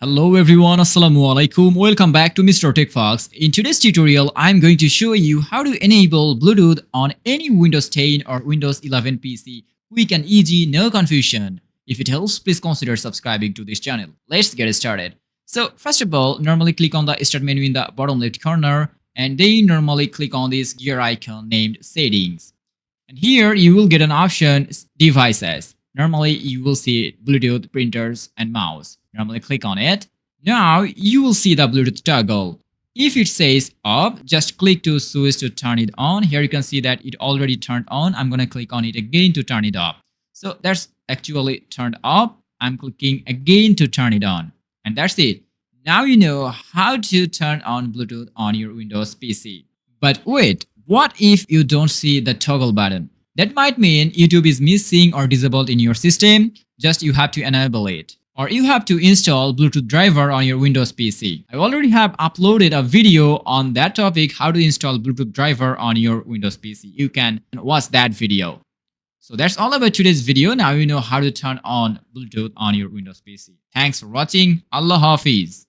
Hello everyone, Assalamu alaikum. Welcome back to Mr. Techfox. In today's tutorial, I'm going to show you how to enable Bluetooth on any Windows 10 or Windows 11 PC. Quick and easy, no confusion. If it helps, please consider subscribing to this channel. Let's get started. So first of all, normally click on the Start menu in the bottom left corner and then normally click on this gear icon named Settings. And here you will get an option Devices. Normally you will see Bluetooth, printers and mouse. Normally click on it. Now you will see the Bluetooth toggle. If it says off, just click to switch to turn it on. Here you can see that it already turned on. I'm going to click on it again to turn it off. So that's actually turned off. I'm clicking again to turn it on. And that's it. Now you know how to turn on Bluetooth on your Windows PC. But wait, what if you don't see the toggle button? That might mean YouTube is missing or disabled in your system. Just you have to enable it. Or you have to install Bluetooth driver on your Windows PC. I already have uploaded a video on that topic, how to install Bluetooth driver on your Windows PC. You can watch that video. So that's all about today's video. Now you know how to turn on Bluetooth on your Windows PC. Thanks for watching. Allah Hafiz.